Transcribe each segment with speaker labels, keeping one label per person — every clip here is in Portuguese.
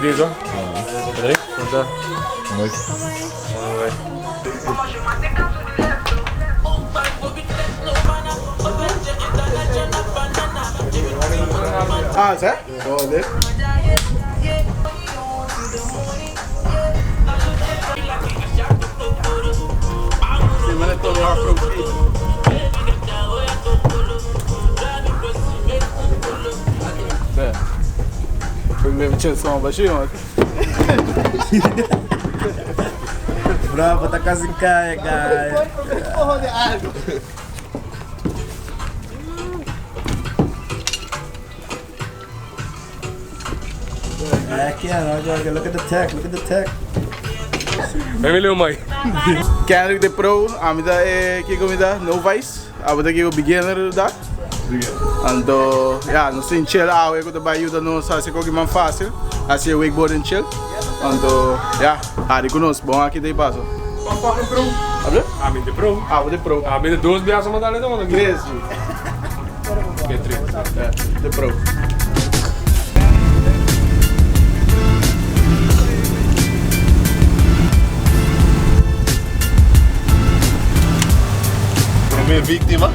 Speaker 1: deze. Drie, wat dat?
Speaker 2: Mooi.
Speaker 3: Ah, hè? Oh, dit. Sim, mas é todo o afro. Primeiro tinha som baixinho.
Speaker 2: Bravo, tá quase caia, cara. Aqui, look at the tech, look at the tech.
Speaker 1: Emilio mãe.
Speaker 3: Kijk de pro, amida kijk amida no vice, abada kijk beginner da. Ando, ja, no sin chill awe ko da bayu no sa se ko que man fácil, assim eu wakeboard and chill. Ando, ja, ari conos, bom aqui daí passo.
Speaker 1: Papa de pro.
Speaker 3: Abre?
Speaker 1: Ami de pro.
Speaker 3: Ah, de pro.
Speaker 1: Ami de duas biasa modalidade mano.
Speaker 3: Três.
Speaker 1: Que três.
Speaker 3: É, de pro.
Speaker 2: Primeira vítima.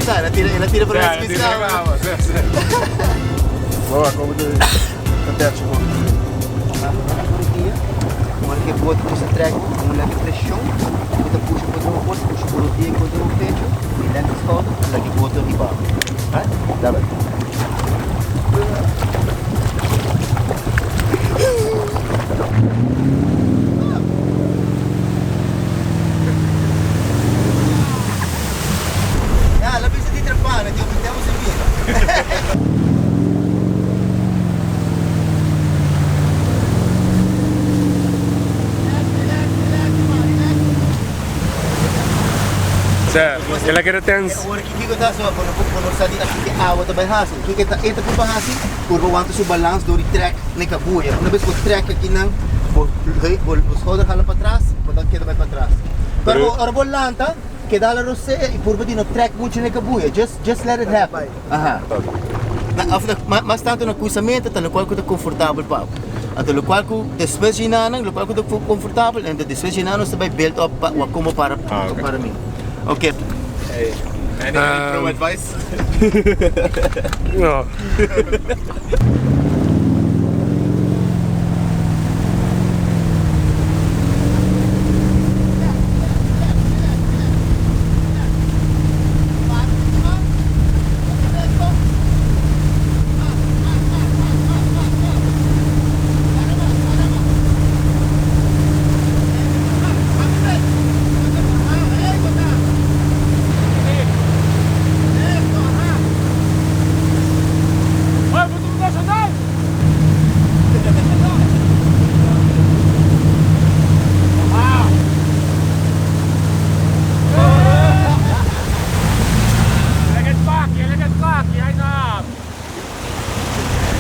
Speaker 4: Ela tira pra nós que
Speaker 3: Boa, como de tete bom.
Speaker 4: Uma que bota puxa track, uma leve pressão, outra puxa contra o corpo, puxa por o pé contra o peito, e leve escolta, uma que bota de baixo. Dá bem. Ela precisa de trepar, né? Temos aqui.
Speaker 1: Sir, kailan kita tense?
Speaker 4: Ora que eu tá só quando sai aqui que a água também raso. Que tá entra por baixo, curva want to balance do track nem cabuia. Uma vez que o track aqui não, os rodas hala para trás, quando queda vai para trás. Pero ora volanta, que dá la rosse e por badi no track muito nem cabuia. Just let it happen. Aha. Mas tanto no cruzamento, tá no qual que tá confortável para. Então, o qual que depois de nada, o qual que tá confortável, então depois de nada você vai build up como para mim. Okay.
Speaker 2: Hey, any pro advice?
Speaker 1: No.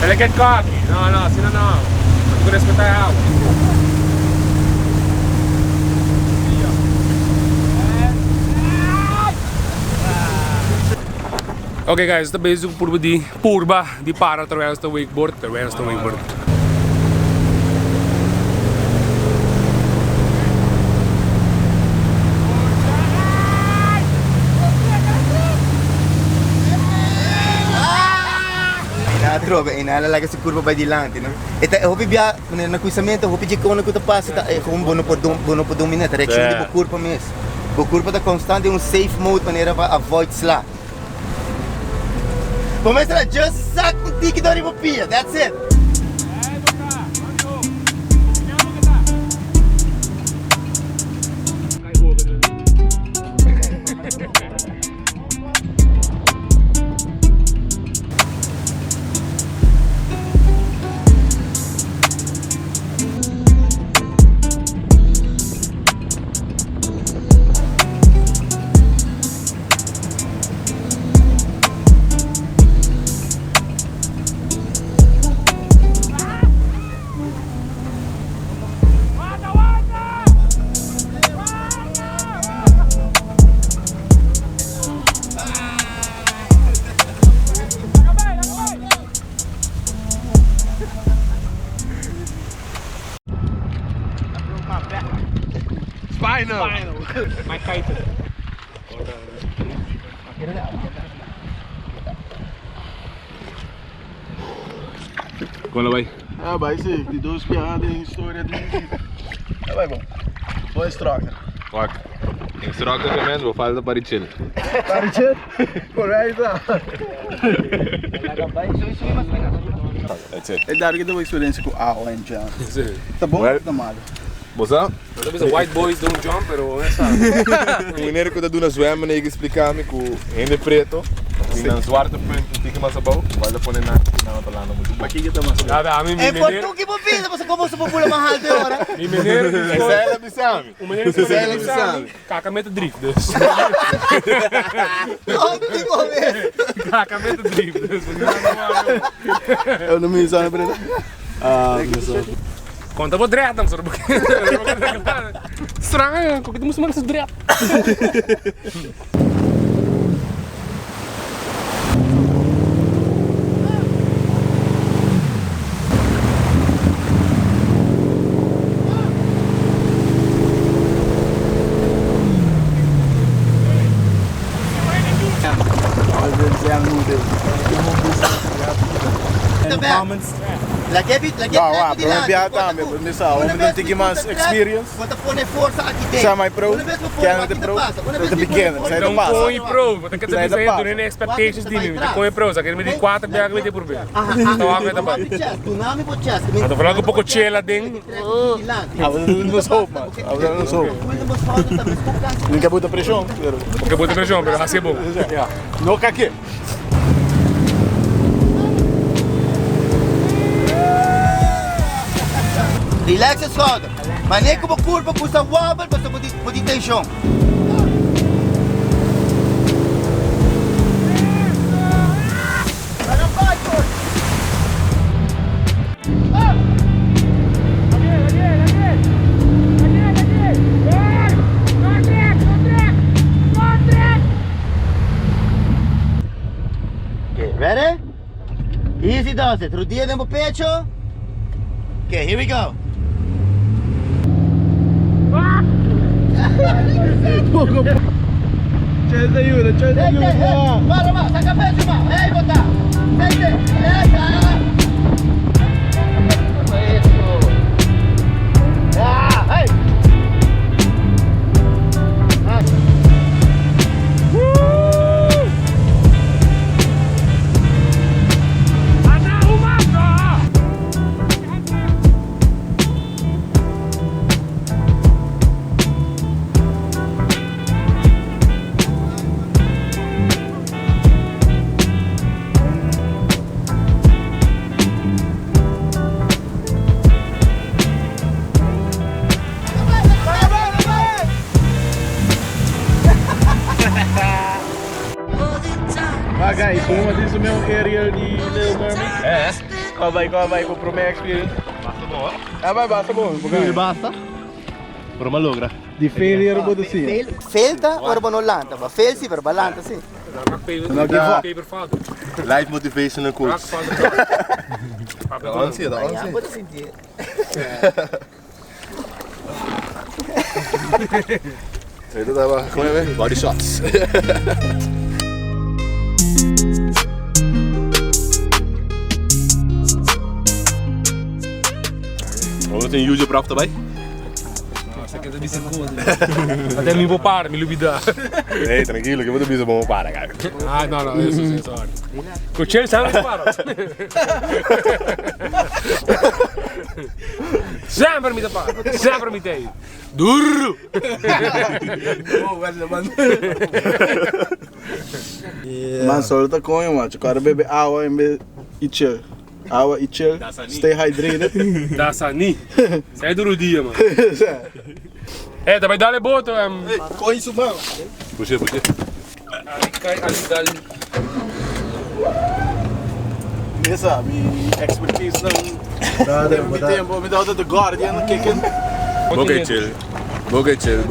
Speaker 1: Ele quer coque. Não, assim não. Não quero escutar a água. Okay guys, ito basic purba di para attraverso the wakeboard.
Speaker 4: Trova, inaalala sa kurva by dilante, no? Eta hopi biya na cruzamento, hopi de como que passa, é como bono por dominar, direction de curva mesmo. O curva tá constante um safe mode maneira para avoid slack. Começa a just sack um tique do ribopia, that's it.
Speaker 1: Spinal. My kite. Quando vai?
Speaker 3: Ah, vai sim, de 2 piadas em história de... Ah, vai bom. 2 trocas.
Speaker 1: Fuck. Ik straks ook een mens, we vallen para chill.
Speaker 3: Para chill? Correto.
Speaker 1: That's it.
Speaker 3: É dar que deu experiência com água em jump. Tá bom? Tá mal.
Speaker 1: Bosa? White boys don't jump, pero essa. Wanneer ik dat doen zwemmen, ik explicar me com hende preto. In een zwarte punt, tik maar sabaw. Wala po na te landen muito bom.
Speaker 3: Aqui que tá mais.
Speaker 4: É por tu que bobina, você como se popula mahal de hora.
Speaker 1: Mi meneer,
Speaker 3: Ela me sabe.
Speaker 1: o meneer is
Speaker 3: Ela me sabe.
Speaker 1: Kaka met de drift dus.
Speaker 4: Ótimo, velho.
Speaker 1: Kaka met de drift dus.
Speaker 3: Eu não me sabe, Brenda. Ah,
Speaker 1: Conta po dread dan, sorry. Strang, kok itu mesti makan dread.
Speaker 4: Lagi
Speaker 3: Não, para piada também, para mim só, eu não tenho mais experience.
Speaker 4: Quando põe força aqui dentro.
Speaker 3: Sai mais pro, que é de pro, é pequeno, sai do
Speaker 1: Então
Speaker 3: passo.
Speaker 1: põe pro, você quer dizer que você não expectations de mim, põe pro, só que ele me diz 4 biagas vai ter por ver. Então a coisa tá
Speaker 4: Tu não me pode chascar.
Speaker 1: Eu tô falando um pouco chela dentro.
Speaker 3: Não sou, mas, não sou. Não quer muita pressão.
Speaker 1: Porque bota pressão, mas assim é bom.
Speaker 3: Não quer que?
Speaker 4: Relax a solda. Mas nem como curva custa wobble, você pode ter chão. Ready? Easy does it. Rodilla dentro do pecho. Okay, here we go.
Speaker 3: Chelsea ajuda, Chelsea ajuda.
Speaker 4: Para, ma, saca pecho, ma. Ei, botar. Sente. Ah, hey.
Speaker 3: Ah, guys, como diz o meu aerial de Little Mermaid? É. Qual vai, vou pro minha experience. Basta bom, ah, vai, basta bom.
Speaker 4: Basta?
Speaker 3: Por uma logra. De failure vou dizer.
Speaker 4: Felta ou não lanta? Fail sim, mas lanta sim.
Speaker 1: Paper father.
Speaker 5: Life motivational coach. Da onde?
Speaker 4: Ja, pode sentir.
Speaker 5: Itu tava, como é mesmo? Body shots. Vamos ter usual prop também?
Speaker 1: Nossa, que deve ser coisa. Até me vou parar, me lubidar.
Speaker 5: Ei, tranquilo, que eu vou ter bom para, cara.
Speaker 1: Ah, não, isso sim, sorry. Com o cheiro, sabe que para? Sempre me dá para, sempre me tem. Duro!
Speaker 3: Mas só tá com eu, macho. Quero beber água em vez de chill. Água e chill. Stay hydrated.
Speaker 1: Da Sani. Sai duro dia, mano. Vai dar boto.
Speaker 3: Com isso, mano.
Speaker 5: Puxa.
Speaker 1: Ali cai, ali dali.
Speaker 3: Essa, minha expertise não. Me dá outra de Guardian kicking.
Speaker 5: Boca chill.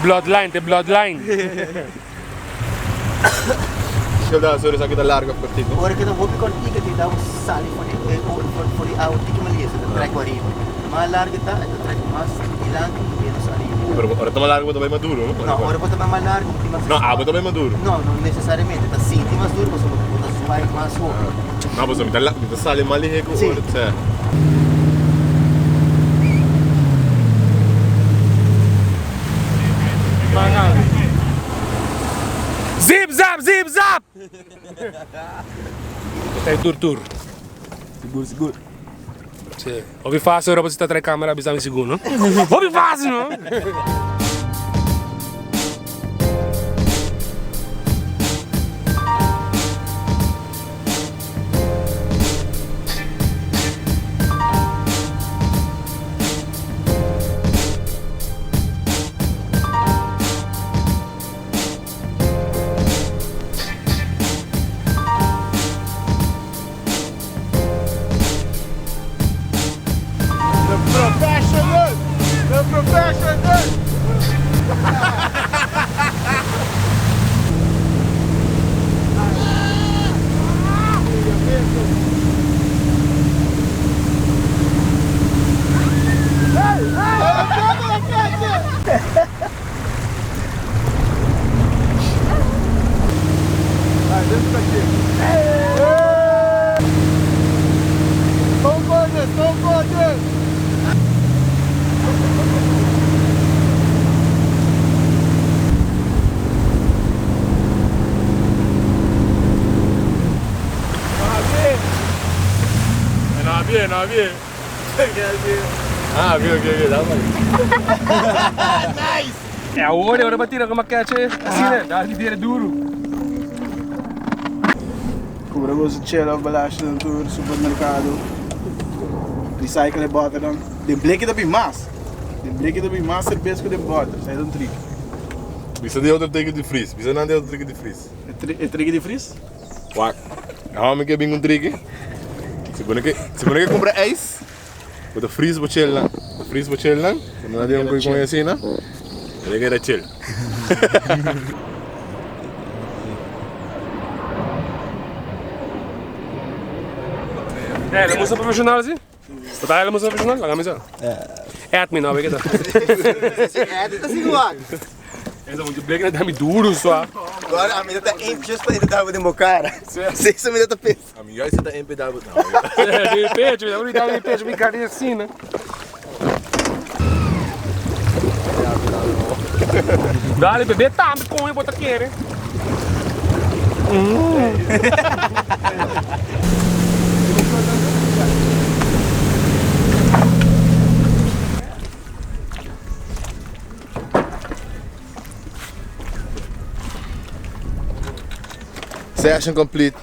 Speaker 6: bloodline, tem bloodline.
Speaker 1: Skal daar zo eens dat largo cortico.
Speaker 4: Ora que não vou me cortar que dá um sali for a outra que malia, se track varia. Mas larga tá, é track mais ilang e menos ali.
Speaker 5: Pero ahora está más largo, está más maduro, ¿no?
Speaker 4: Não, ora bota mais largo, mais.
Speaker 5: No, agua está más maduro.
Speaker 4: Não, não necessariamente, tá sim, tem mais duro, você bota spike mais roupa.
Speaker 5: No, pues a mitad sale más ligero.
Speaker 4: Sí.
Speaker 5: O sea,
Speaker 6: Zip zap, zip zap! Tem tur.
Speaker 2: Seguro.
Speaker 6: Sì. Ouvi fácil, ora você tá atrás da câmera, abisamos em segundo. Ouvi fácil, não?
Speaker 3: The professional! Don't gorgeous!
Speaker 5: no, bien. Ah, ok, dá pra
Speaker 3: Nice!
Speaker 6: É a hora pra tirar com maquete assim, né? Dá de dinheiro duro.
Speaker 3: Cobramos o cheiro, balacho no tour, supermercado. Recycle bota dan. De bleek dat bij maas. De bleek dat bij maas er best de bota. Zij dan trick.
Speaker 5: Bisa de outro trick de fris. Bisa não de outro trick de fris.
Speaker 3: Het trick de fris?
Speaker 5: Wak. Nou, ik heb een trick. Se você quer comprar ijs, bota fris para chill lá. Fris para chill lá. Quando não tem um coisa assim, né? Ele quer chill.
Speaker 6: É, la música profissional assim? Você tá aí na música profissional? Olha a música. É admin, não, é que tá.
Speaker 4: É, tá assim do ar.
Speaker 6: Essa muito bleek, né? Dá me duro só.
Speaker 4: Agora a menina tá just pra ele dar o meu cara. Sei se a menina tá pensando.
Speaker 5: A minha está empedado.
Speaker 6: É, de repente, eu vou dar de repente, me carinha assim, né? Dale, bebê, tá, me come, bota aqui, né?
Speaker 5: Session complete.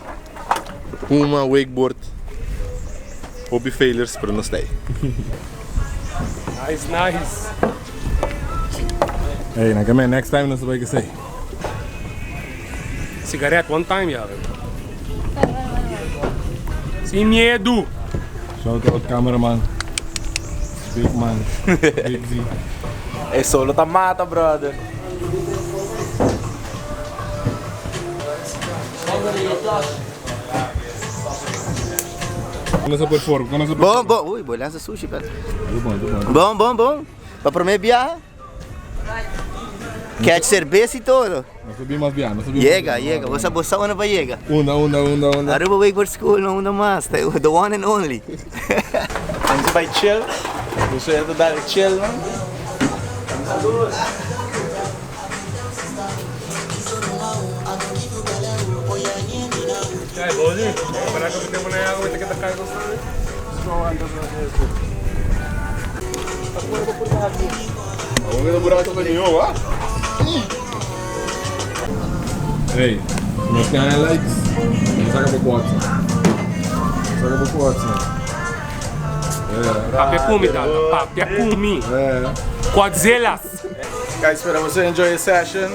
Speaker 5: HUMA, wakeboard. Hobby failures, pero não stay.
Speaker 6: Nice, nice.
Speaker 1: Hey, nou, come next time, não sei o que say.
Speaker 6: Cigarette, one time, já, velho. Sem medo.
Speaker 1: Shout out cameraman. Big man. Big Z.
Speaker 2: É solo tá mata, brother.
Speaker 1: Começa por fora, começa por
Speaker 4: Bom, bom. Ui, boa lança sushi, cara.
Speaker 1: bom.
Speaker 4: Bom. Pra prometer viajar. Quer de cerveja e tudo.
Speaker 1: Nós subimos bem, nós subimos.
Speaker 4: Llega. Você bossa onde vai chegar?
Speaker 1: Onda.
Speaker 4: Aruba Wakeboard School, não onda mais. The one and only.
Speaker 3: En ze bij chill. Dus we hebben daar chill, man.
Speaker 6: É, bozinho. Para que eu tenha uma água, tem que estar caindo.
Speaker 5: Vamos ver o buraco do caminhão, ó.
Speaker 1: Hey, nós ganhamos likes. Saca pro WhatsApp.
Speaker 6: Papi é comida, papi é comi. Quadzelas.
Speaker 3: Guys, espero você enjoy a session.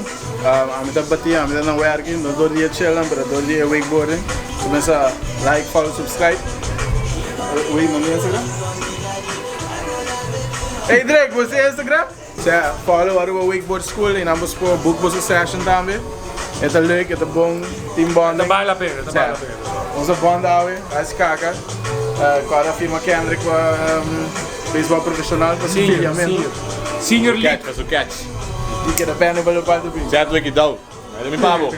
Speaker 3: A mim tá batendo, a mim tá não working, não dou dia chill, mas dou dia wakeboarding. Começa like, follow, subscribe. Oi, mami Instagram. Hey Drake, você é Instagram? Ja, follow waar we wakeboard school in ambos voor boekbossen session daarmee. Het is leuk, het is bon, team
Speaker 6: Tá
Speaker 3: bonding.
Speaker 6: bem a pena, tá bem a pena.
Speaker 3: Onze bond daar, als kaka. Cada firma Kendrick qua baseball profissional para
Speaker 6: Senior, senior. Senior League.
Speaker 5: Faz o catch.
Speaker 3: Die keer de pijnen willen bij de
Speaker 5: Zet ik je down. Dat is mijn babo.